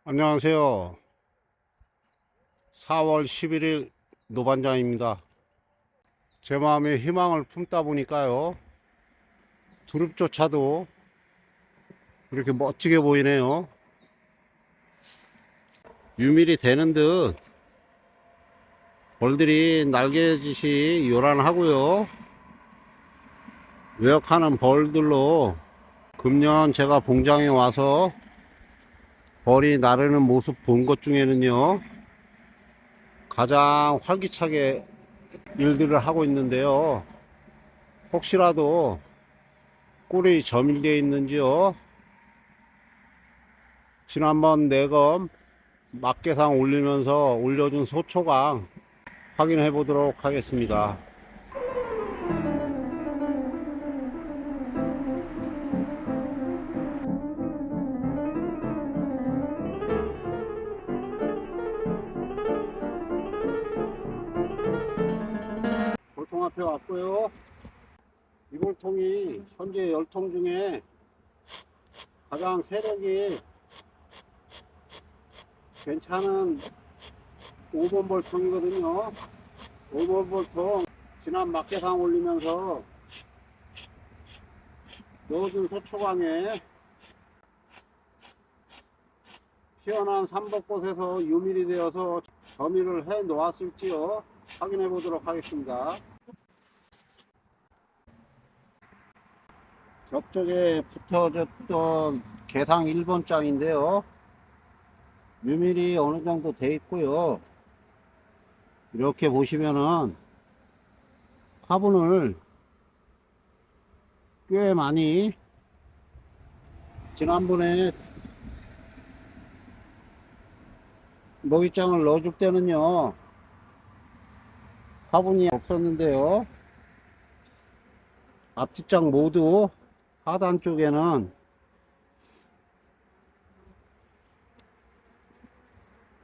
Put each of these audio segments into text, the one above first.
안녕하세요. 4월 11일 노반장입니다. 제 마음에 희망을 품다 보니까요, 두릅조차도 이렇게 멋지게 보이네요. 유밀이 되는 듯 벌들이 날개짓이 요란하고요. 외역하는 벌들로 금년 제가 봉장에 와서 벌이 나르는 모습 본 것 중에는요, 가장 활기차게 일들을 하고 있는데요. 혹시라도 꿀이 점유되어 있는지요, 지난번 내검 막개상 올리면서 올려준 소초강 확인해 보도록 하겠습니다. 볼통 앞에 왔고요. 이 볼통이 현재 10통 중에 가장 세력이 괜찮은 5번 볼통이거든요. 5번 볼통 지난 막개상 올리면서 넣어준 소초강에 피어난 삼복꽃에서 유밀이 되어서 점유를 해 놓았을지요, 확인해 보도록 하겠습니다. 옆쪽에 붙어졌던 개상 1번 장인데요, 유밀이 어느 정도 돼 있고요. 이렇게 보시면은 화분을 꽤 많이, 지난번에 먹이장을 넣어줄 때는요, 화분이 없었는데요, 앞뒷장 모두 하단 쪽에는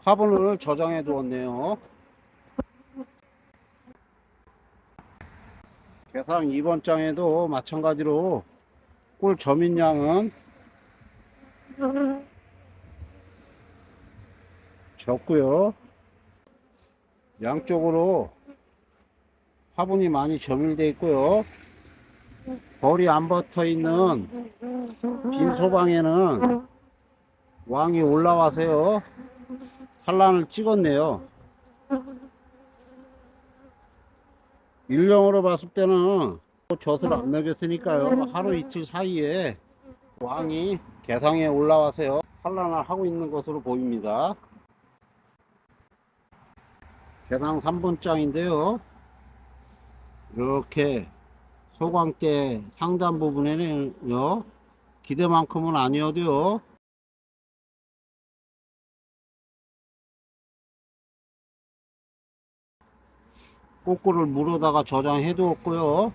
화분을 저장해 두었네요. 개상 2번 장에도 마찬가지로 꿀 점인량은 적고요. 양쪽으로 화분이 많이 점유되어 있고요. 벌이 안 붙어 있는 빈 소방에는 왕이 올라와서요, 산란을 찍었네요. 일령으로 봤을 때는 젖을 안 먹였으니까요, 하루 이틀 사이에 왕이 개상에 올라와서요, 산란을 하고 있는 것으로 보입니다. 개상 3번 장인데요, 이렇게 소광대 상단 부분에는요, 기대만큼은 아니어도요, 꼬꾸를 물어다가 저장해 두었고요.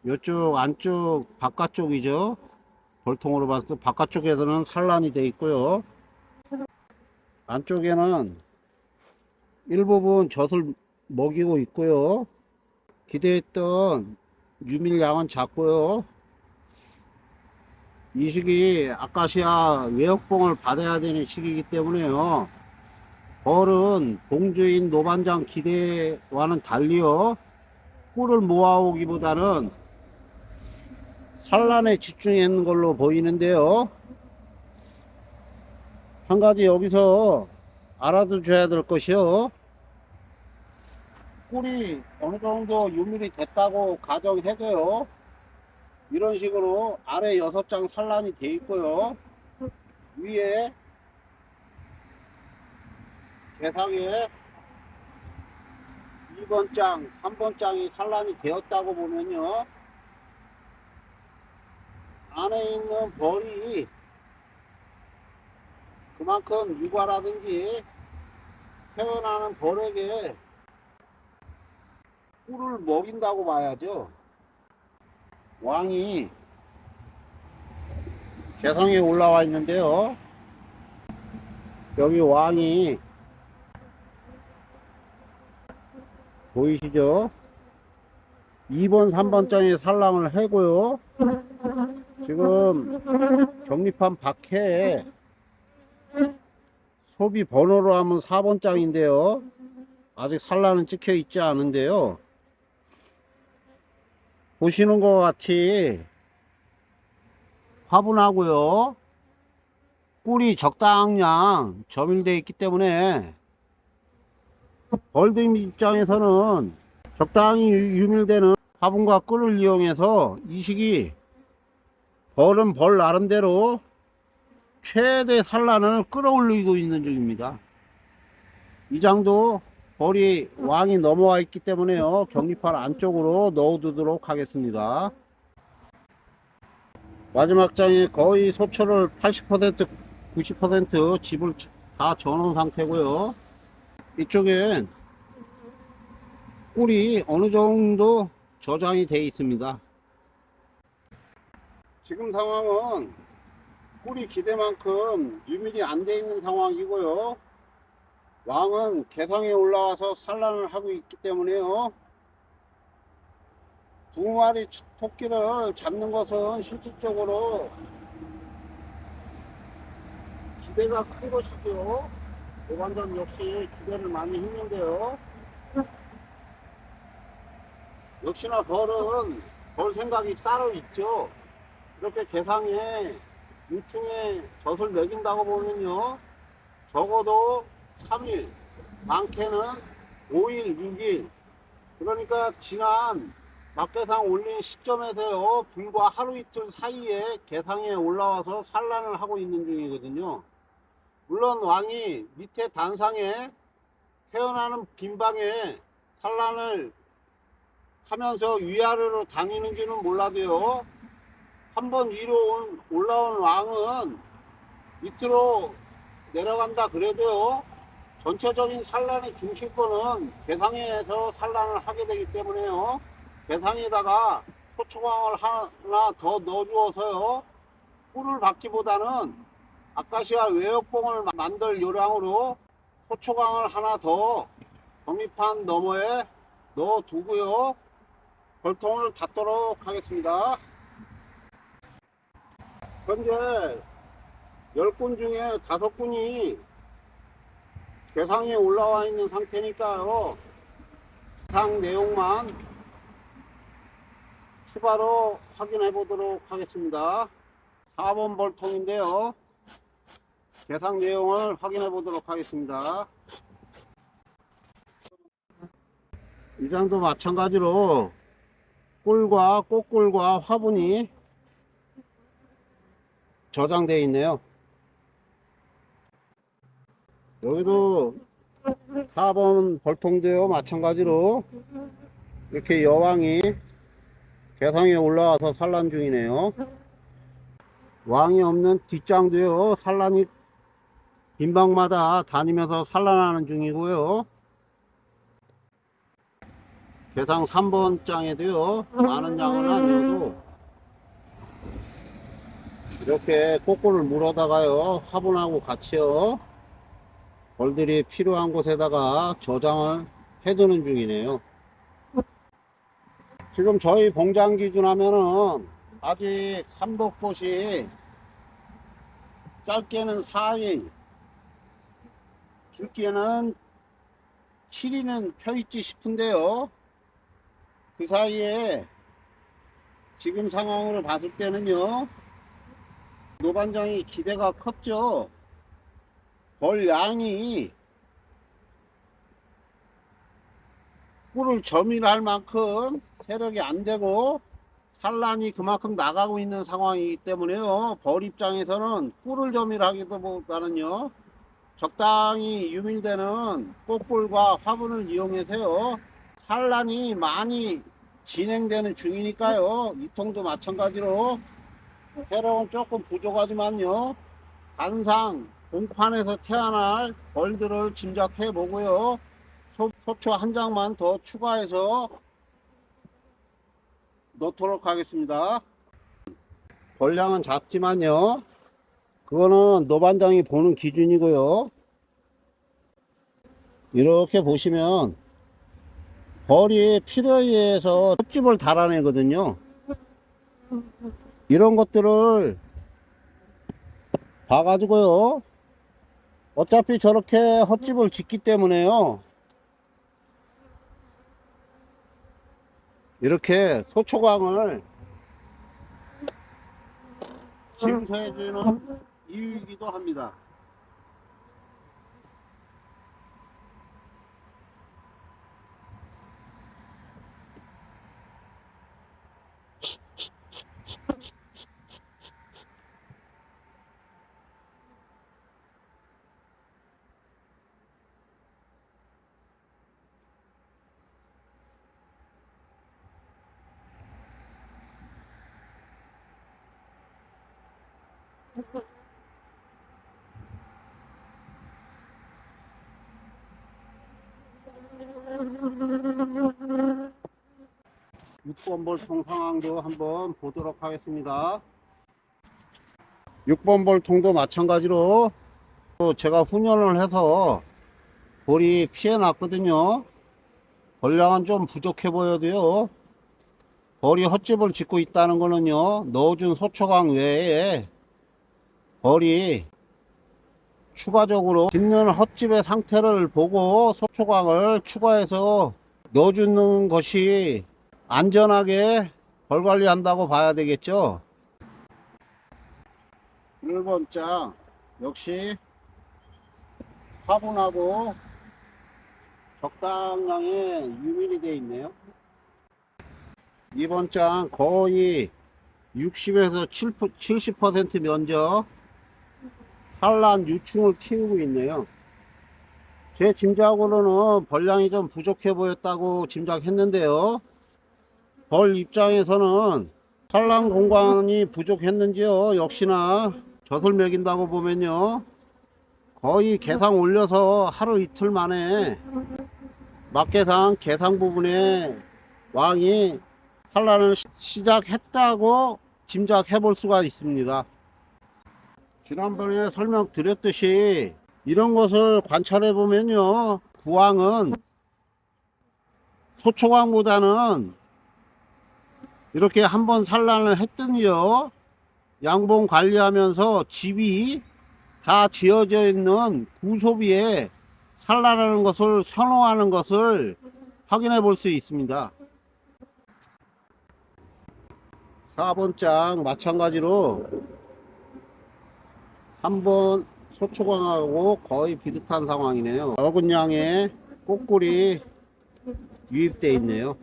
이쪽 안쪽 바깥쪽이죠, 벌통으로 봤을 때 바깥쪽에서는 산란이 되어 있고요. 안쪽에는 일부분 젖을 먹이고 있고요. 기대했던 유밀량은 작고요. 이 시기 아카시아 외역봉을 받아야 되는 시기이기 때문에요, 벌은 봉주인 노반장 기대와는 달리요, 꿀을 모아오기보다는 산란에 집중했는 걸로 보이는데요, 한 가지 여기서 알아두셔야 될 것이요, 꿀이 어느 정도 유밀이 됐다고 가정해도요, 이런 식으로 아래 6장 산란이 돼 있고요, 위에 개상에 2번 장, 3번 장이 산란이 되었다고 보면요, 안에 있는 벌이 그만큼 육아라든지 태어나는 벌에게 꿀을 먹인다고 봐야죠. 왕이 개성에 올라와 있는데요, 여기 왕이 보이시죠? 2번 3번 장에 산란을 하고요, 지금 경리판 밖에 소비 번호로 하면 4번 장인데요. 아직 산란은 찍혀 있지 않은데요. 보시는 것 같이 화분하고요. 꿀이 적당량 점일되어 있기 때문에 벌들 입장에서는 적당히 유밀되는 화분과 꿀을 이용해서 이 시기 벌은 벌 나름대로 최대 산란을 끌어올리고 있는 중입니다. 이 장도 벌이 왕이 넘어와 있기 때문에요. 격리판 안쪽으로 넣어두도록 하겠습니다. 마지막 장에 거의 소초를 80% 90% 집을 다 저어놓은 상태고요. 이쪽엔 꿀이 어느 정도 저장이 되어 있습니다. 지금 상황은 꿀이 기대만큼 유밀이 안 돼 있는 상황이고요. 왕은 개상에 올라와서 산란을 하고 있기 때문에요. 두 마리 토끼를 잡는 것은 실질적으로 기대가 큰 것이죠. 노반전 역시 기대를 많이 했는데요. 역시나 벌은 벌 생각이 따로 있죠. 이렇게 개상에 유충에 젖을 먹인다고 보면요, 적어도 3일, 많게는 5일, 6일, 그러니까 지난 막개상 올린 시점에서요, 불과 하루 이틀 사이에 개상에 올라와서 산란을 하고 있는 중이거든요. 물론 왕이 밑에 단상에 태어나는 빈방에 산란을 하면서 위아래로 다니는지는 몰라도요, 한번 위로 올라온 왕은 밑으로 내려간다 그래도요, 전체적인 산란의 중심권은 개상에서 산란을 하게 되기 때문에요, 개상에다가 소초광을 하나 더 넣어주어서요, 꿀을 받기보다는 아카시아 외역봉을 만들 요량으로 소초광을 하나 더 격리판 너머에 넣어두고요, 벌통을 닫도록 하겠습니다. 현재 10군 중에 5군이 개상에 올라와 있는 상태니까요, 개상 내용만 추가로 확인해 보도록 하겠습니다. 4번 벌통인데요, 개상 내용을 확인해 보도록 하겠습니다. 이 장도 마찬가지로 꿀과 꽃꿀과 화분이 저장되어 있네요. 여기도 4번 벌통도요, 마찬가지로 이렇게 여왕이 개상에 올라와서 산란 중이네요. 왕이 없는 뒷장도요, 산란이 빈방마다 다니면서 산란하는 중이고요. 개상 3번 장에도요, 많은 양은 아니어도 이렇게 꽃꿀을 물어다가요, 화분하고 같이요, 벌들이 필요한 곳에다가 저장을 해두는 중이네요. 지금 저희 봉장 기준 하면은 아직 삼독봇이 짧게는 4일, 길게는 7일은 펴있지 싶은데요, 그 사이에 지금 상황으로 봤을 때는요, 노반장이 기대가 컸죠. 벌 양이 꿀을 점유할 만큼 세력이 안 되고 산란이 그만큼 나가고 있는 상황이기 때문에요, 벌 입장에서는 꿀을 점유하기보다는요, 적당히 유밀되는 꽃꿀과 화분을 이용해서요, 산란이 많이 진행되는 중이니까요, 이 통도 마찬가지로 해로운 조금 부족하지만요, 단상 공판에서 태어날 벌들을 짐작해 보고요, 소초 한 장만 더 추가해서 넣도록 하겠습니다. 벌량은 작지만요, 그거는 노반장이 보는 기준이고요. 이렇게 보시면 벌이 필요에 의해서 톱집을 달아내거든요. 이런 것들을 봐가지고요. 어차피 저렇게 헛집을 짓기 때문에요. 이렇게 소초광을 증서해주는 이유이기도 합니다. 육 번 볼통 상황도 한번 보도록 하겠습니다. 6번 볼통도 마찬가지로 제가 훈연을 해서 볼이 피해 났거든요. 볼량은 좀 부족해 보여도요, 벌이 헛집을 짓고 있다는 거는요, 넣어준 소초광 외에 벌이 추가적으로 짓는 헛집의 상태를 보고 소초광을 추가해서 넣어주는 것이 안전하게 벌 관리한다고 봐야 되겠죠. 1번 장 역시 화분하고 적당량의 유민이 되어 있네요. 2번 장 거의 60에서 70% 면적 산란 유충을 키우고 있네요. 제 짐작으로는 벌량이 좀 부족해 보였다고 짐작했는데요, 벌 입장에서는 산란 공간이 부족했는지요, 역시나 젖을 먹인다고 보면요, 거의 개상 올려서 하루 이틀 만에 막개상 개상 부분에 왕이 산란을 시작했다고 짐작해 볼 수가 있습니다. 지난번에 설명드렸듯이 이런 것을 관찰해 보면요, 구왕은 소초광보다는 이렇게 한번 산란을 했더니요, 양봉 관리하면서 집이 다 지어져 있는 구소비에 산란하는 것을 선호하는 것을 확인해 볼 수 있습니다. 4번 장 마찬가지로 3번 소초광하고 거의 비슷한 상황이네요. 적은 양의 꽃꿀이 유입되어 있네요.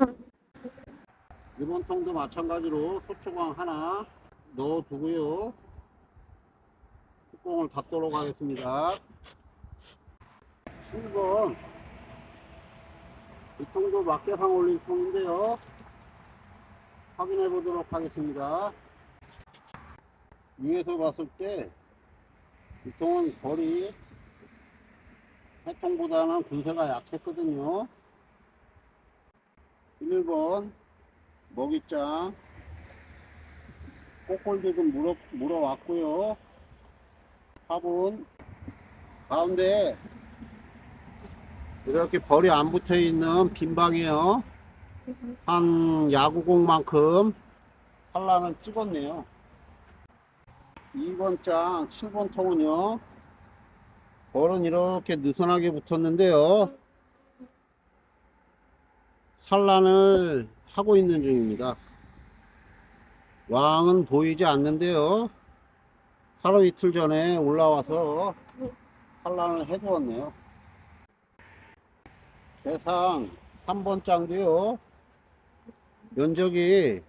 이번 통도 마찬가지로 소초광 하나 넣어 두고요, 뚜껑을 닫도록 하겠습니다. 7번 이 통도 막개상 올린 통인데요, 확인해 보도록 하겠습니다. 위에서 봤을 때 이 통은 벌이 해통보다는 군세가 약했거든요. 1번 먹이장 꽃골도 좀 물어왔고요. 화분 가운데 이렇게 벌이 안 붙어 있는 빈 방이에요. 한 야구공만큼 산란을 찍었네요. 2번 장 7번 통은요, 벌은 이렇게 느슨하게 붙었는데요, 산란을 하고 있는 중입니다. 왕은 보이지 않는데요, 하루 이틀 전에 올라와서 산란을 해 주었네요. 대상 3번 장도요, 면적이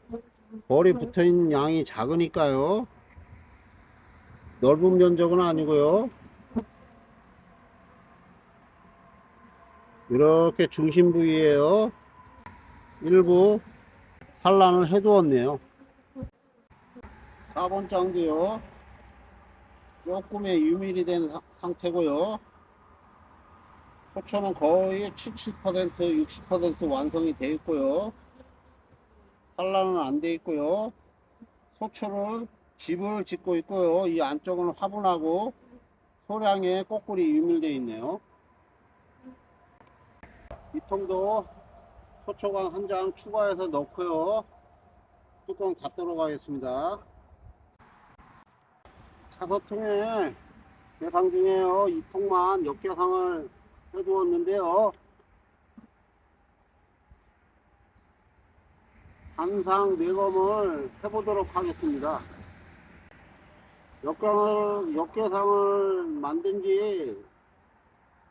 벌이 붙어 있는 양이 작으니까요, 넓은 면적은 아니고요, 이렇게 중심 부위에요, 일부 산란을 해 두었네요. 4번 장도요, 조금의 유밀이 된 상태고요, 소초는 거의 70% 60% 완성이 되어 있고요, 산란은 안 되어 있고요, 소초를 집을 짓고 있고요, 이 안쪽은 화분하고 소량의 꽃꿀이 유밀되어 있네요. 이 통도 소초광 한 장 추가해서 넣고요, 뚜껑 닫도록 하겠습니다. 5통에 계상 중에요. 2통만 역계상을 해두었는데요. 단상 내검을 해보도록 하겠습니다. 역계상을 만든 지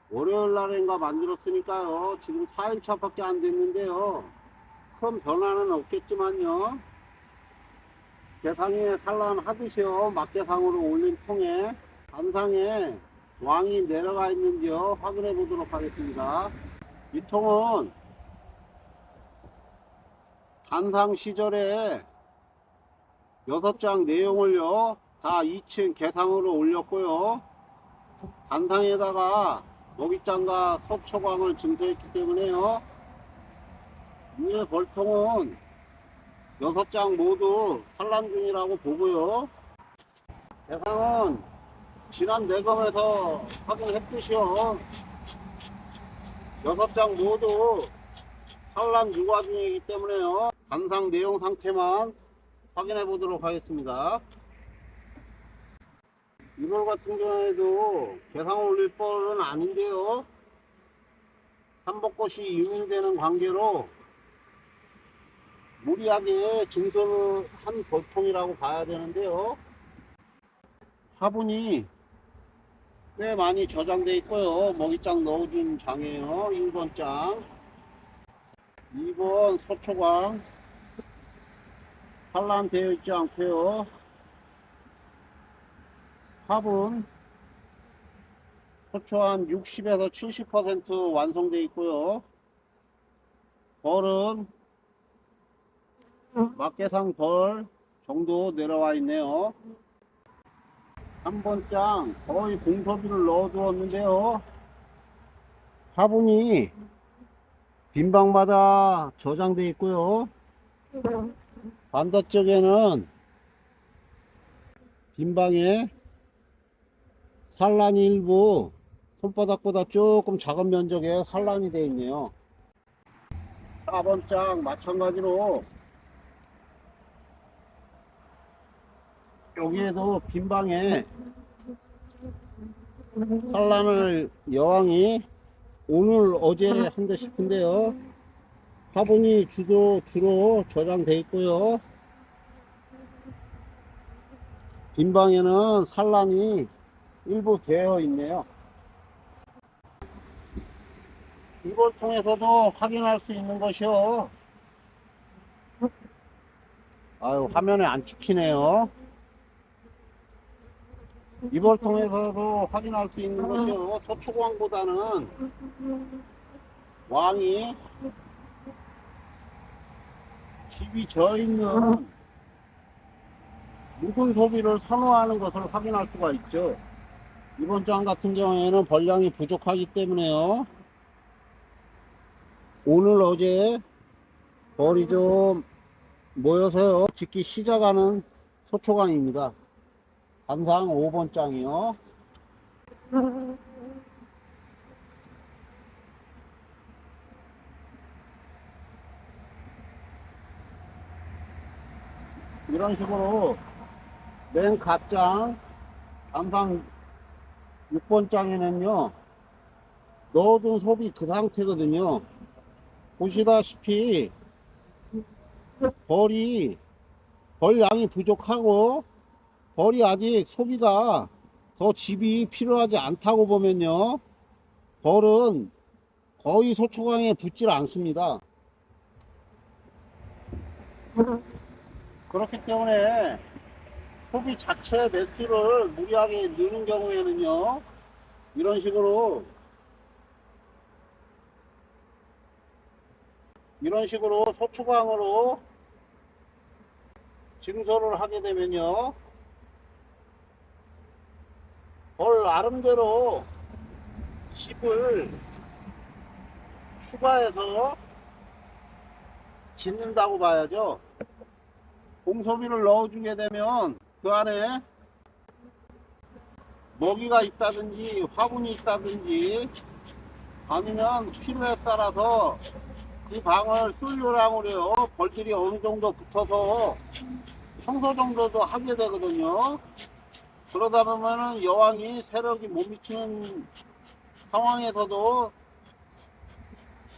월요일 날인가 만들었으니까요. 지금 4일차 밖에 안 됐는데요. 큰 변화는 없겠지만요. 계상에 산란하듯이요. 막계상으로 올린 통에 단상에 왕이 내려가 있는지요. 확인해 보도록 하겠습니다. 이 통은 단상 시절에 6장 내용을요. 다 2층 계상으로 올렸고요. 단상에다가 먹이장과 서초광을 증표했기 때문에요. 위에 벌통은 6장 모두 산란 중이라고 보고요. 계상은 지난 내검에서 확인했듯이요. 6장 모두 산란 육아 중이기 때문에요. 단상 내용 상태만 확인해 보도록 하겠습니다. 이걸 같은 경우에도 계상 올릴 뻔은 아닌데요. 삼복꽃이 유인되는 관계로 무리하게 증설을 한 벌통이라고 봐야 되는데요. 화분이 꽤 많이 저장돼 있고요. 먹이장 넣어준 장이에요. 1번 장, 2번 소초광 산란되어 있지 않고요. 화분 소초 한 60에서 70% 완성되어 있고요. 벌은 막계상 벌 정도 내려와 있네요. 3번 장 거의 공서비를 넣어 두었는데요. 화분이 빈방마다 저장되어 있고요. 반대쪽에는 빈방에 산란이 일부 손바닥보다 조금 작은 면적에 산란이 되어 있네요. 4번 장 마찬가지로 여기에도 빈방에 산란을 여왕이 오늘 어제 한 대 싶은데요. 화분이 주로 저장되어 있고요. 빈방에는 산란이 일부 되어 있네요. 이걸 통해서도 확인할 수 있는 것이요. 아유, 화면에 안 찍히네요. 이걸 통해서도 확인할 수 있는 것이요. 서초광보다는 왕이 집이 져 있는 묵은 소비를 선호하는 것을 확인할 수가 있죠. 이번 장 같은 경우에는 벌량이 부족하기 때문에요. 오늘 어제 벌이 좀 모여서요. 짓기 시작하는 소초광입니다. 단상 5번 장이요. 이런 식으로 맨 갓장 단상 6번 장에는요. 넣어둔 소비 그 상태거든요. 보시다시피 벌량이 부족하고 벌이 아직 소비가 더 집이 필요하지 않다고 보면요. 벌은 거의 소초광에 붙질 않습니다. 그렇기 때문에 소비 자체 매출을 무리하게 넣는 경우에는요. 이런 식으로 소초광으로 증설을 하게 되면요. 벌 나름대로 집을 추가해서 짓는다고 봐야죠. 공소비를 넣어주게 되면 그 안에 먹이가 있다든지 화분이 있다든지 아니면 필요에 따라서 그 방을 쓸 요량으로요. 벌들이 어느 정도 붙어서 청소 정도도 하게 되거든요. 그러다 보면은 여왕이 세력이 못 미치는 상황에서도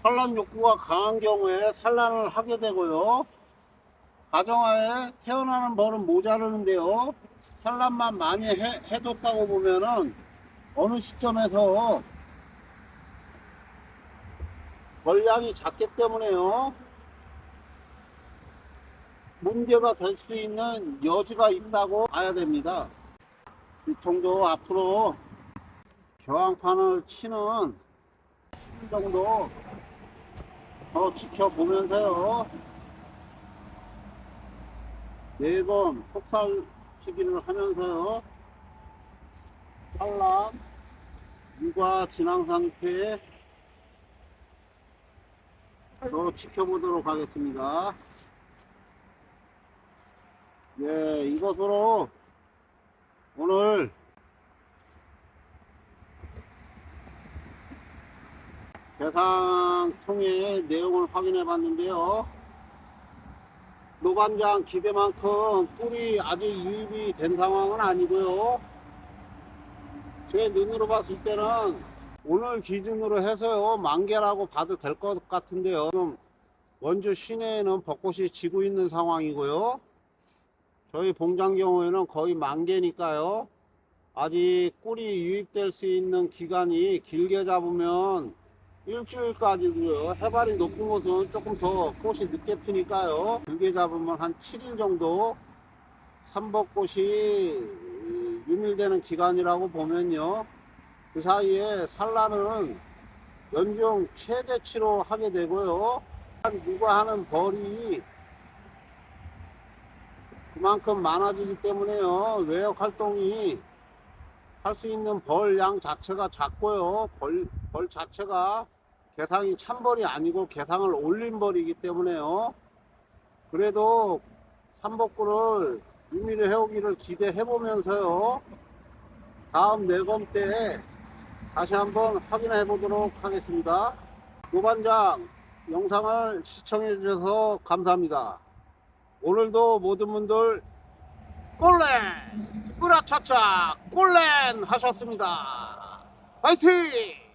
산란 욕구가 강한 경우에 산란을 하게 되고요. 가정하에 태어나는 벌은 모자르는데요. 산란만 많이 해뒀다고 보면은 어느 시점에서 벌량이 작기 때문에요. 문제가 될 수 있는 여지가 있다고 봐야 됩니다. 유통도 앞으로 저항판을 치는 시일 정도 더 지켜보면서요. 매번 속살치기를 하면서요. 산란, 육아 진앙 상태에 더 지켜보도록 하겠습니다. 예, 이것으로 오늘 대상통의 내용을 확인해 봤는데요. 노반장 기대만큼 꿀이 아직 유입이 된 상황은 아니고요. 제 눈으로 봤을 때는 오늘 기준으로 해서요, 만개라고 봐도 될 것 같은데요. 지금 원주 시내에는 벚꽃이 지고 있는 상황이고요. 저희 봉장 경우에는 거의 만개니까요. 아직 꿀이 유입될 수 있는 기간이 길게 잡으면 일주일까지고요. 해발이 높은 곳은 조금 더 꽃이 늦게 피니까요. 길게 잡으면 한 7일 정도 삼벚꽃이 유밀되는 기간이라고 보면요. 그 사이에 산란은 연중 최대치로 하게 되고요. 육아하는 벌이 그만큼 많아지기 때문에요. 외역 활동이 할 수 있는 벌 양 자체가 작고요. 벌 자체가 개상이 찬벌이 아니고 개상을 올린 벌이기 때문에요. 그래도 삼복구를 유미를 해오기를 기대해 보면서요. 다음 내검 때 다시 한번 확인해 보도록 하겠습니다. 노반장 영상을 시청해 주셔서 감사합니다. 오늘도 모든 분들 꼴렌 으라차차 꼴렌 하셨습니다. 화이팅!